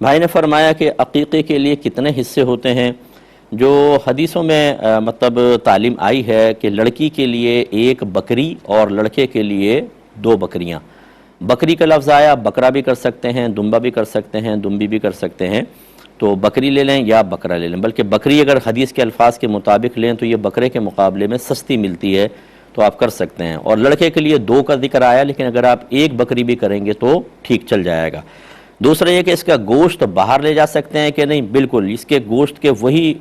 بھائی نے فرمایا کہ عقیقے کے لیے کتنے حصے ہوتے ہیں؟ جو حدیثوں میں مطلب تعلیم آئی ہے کہ لڑکی کے لیے 1 بکری اور لڑکے کے لیے 2 بکریاں. بکری کا لفظ آیا، بکرا بھی کر سکتے ہیں، دمبا بھی کر سکتے ہیں، دمبی بھی کر سکتے ہیں. تو بکری لے لیں یا بکرا لے لیں، بلکہ بکری اگر حدیث کے الفاظ کے مطابق لیں تو یہ بکرے کے مقابلے میں سستی ملتی ہے، تو آپ کر سکتے ہیں. اور لڑکے کے لیے 2 کا ذکر آیا، لیکن اگر آپ 1 بکری بھی کریں گے تو ٹھیک چل جائے گا. دوسرا یہ کہ اس کا گوشت باہر لے جا سکتے ہیں کہ نہیں؟ بالکل، اس کے گوشت کے وہی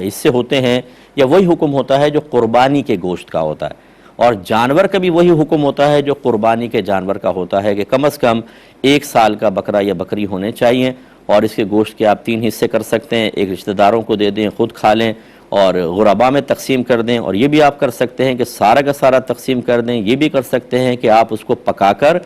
حصے ہوتے ہیں یا وہی حکم ہوتا ہے جو قربانی کے گوشت کا ہوتا ہے، اور جانور کا بھی وہی حکم ہوتا ہے جو قربانی کے جانور کا ہوتا ہے کہ کم از کم 1 سال کا بکرا یا بکری ہونے چاہیے. اور اس کے گوشت کے آپ 3 حصے کر سکتے ہیں، 1 رشتہ داروں کو دے دیں، خود کھا لیں، اور غربا میں تقسیم کر دیں. اور یہ بھی آپ کر سکتے ہیں کہ سارا کا سارا تقسیم کر دیں. یہ بھی کر سکتے ہیں کہ آپ اس کو پکا کر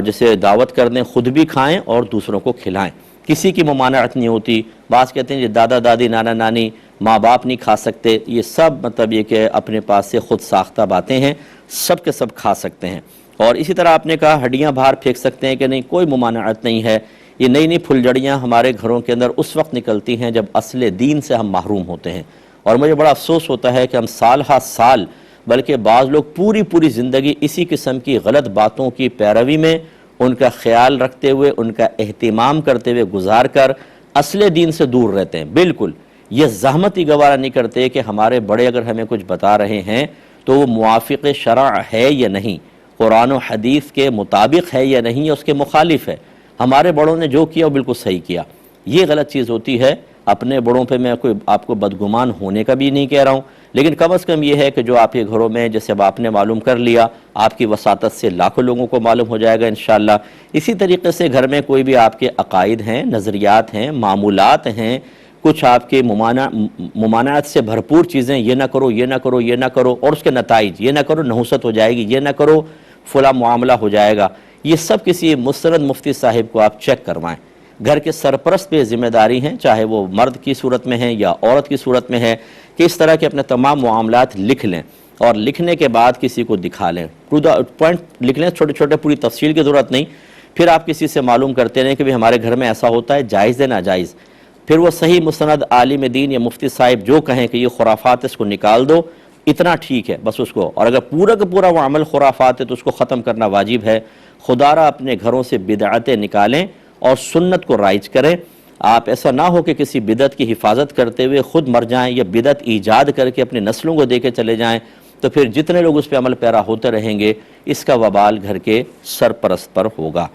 جسے دعوت کر دیں، خود بھی کھائیں اور دوسروں کو کھلائیں. کسی کی ممانعت نہیں ہوتی. بعض کہتے ہیں کہ دادا دادی نانا نانی ماں باپ نہیں کھا سکتے، یہ سب مطلب یہ کہ اپنے پاس سے خود ساختہ باتیں ہیں، سب کے سب کھا سکتے ہیں. اور اسی طرح آپ نے کہا ہڈیاں باہر پھینک سکتے ہیں کہ نہیں، کوئی ممانعت نہیں ہے. یہ نئی نئی پھلجڑیاں ہمارے گھروں کے اندر اس وقت نکلتی ہیں جب اصل دین سے ہم محروم ہوتے ہیں. اور مجھے بڑا افسوس ہوتا ہے کہ ہم سال ہا سال، بلکہ بعض لوگ پوری زندگی اسی قسم کی غلط باتوں کی پیروی میں، ان کا خیال رکھتے ہوئے، ان کا اہتمام کرتے ہوئے گزار کر اصل دین سے دور رہتے ہیں. بالکل یہ زحمت ہی گوارا نہیں کرتے کہ ہمارے بڑے اگر ہمیں کچھ بتا رہے ہیں تو وہ موافق شرع ہے یا نہیں، قرآن و حدیث کے مطابق ہے یا نہیں، یا اس کے مخالف ہے. ہمارے بڑوں نے جو کیا وہ بالکل صحیح کیا. یہ غلط چیز ہوتی ہے. اپنے بڑوں پہ میں کوئی آپ کو بدگمان ہونے کا بھی نہیں کہہ رہا ہوں، لیکن کم از کم یہ ہے کہ جو آپ کے گھروں میں، جیسے اب آپ نے معلوم کر لیا، آپ کی وساطت سے لاکھوں لوگوں کو معلوم ہو جائے گا انشاءاللہ. اسی طریقے سے گھر میں کوئی بھی آپ کے عقائد ہیں، نظریات ہیں، معمولات ہیں، کچھ آپ کے ممانعت سے بھرپور چیزیں، یہ نہ کرو، یہ نہ کرو، یہ نہ کرو، اور اس کے نتائج، یہ نہ کرو نحوست ہو جائے گی، یہ نہ کرو فلاں معاملہ ہو جائے گا. یہ سب کسی مستند مفتی صاحب کو آپ چیک کروائیں. گھر کے سرپرست پہ ذمہ داری ہیں، چاہے وہ مرد کی صورت میں ہے یا عورت کی صورت میں ہے، کہ اس طرح کے اپنے تمام معاملات لکھ لیں، اور لکھنے کے بعد کسی کو دکھا لیں. پوائنٹ لکھ لیں، چھوٹے چھوٹے، پوری تفصیل کی ضرورت نہیں. پھر آپ کسی سے معلوم کرتے رہیں کہ بھی ہمارے گھر میں ایسا ہوتا ہے، جائز ہے ناجائز. پھر وہ صحیح مستند عالم دین یا مفتی صاحب جو کہیں کہ یہ خرافات، اس کو نکال دو، اتنا ٹھیک ہے بس اس کو. اور اگر پورا کا پورا وہ عمل خرافات ہے تو اس کو ختم کرنا واجب ہے. خدا را اپنے گھروں سے بدعتیں نکالیں اور سنت کو رائج کریں. آپ ایسا نہ ہو کہ کسی بدعت کی حفاظت کرتے ہوئے خود مر جائیں، یا بدعت ایجاد کر کے اپنی نسلوں کو دے کے چلے جائیں، تو پھر جتنے لوگ اس پہ عمل پیرا ہوتے رہیں گے، اس کا وبال گھر کے سرپرست پر ہوگا.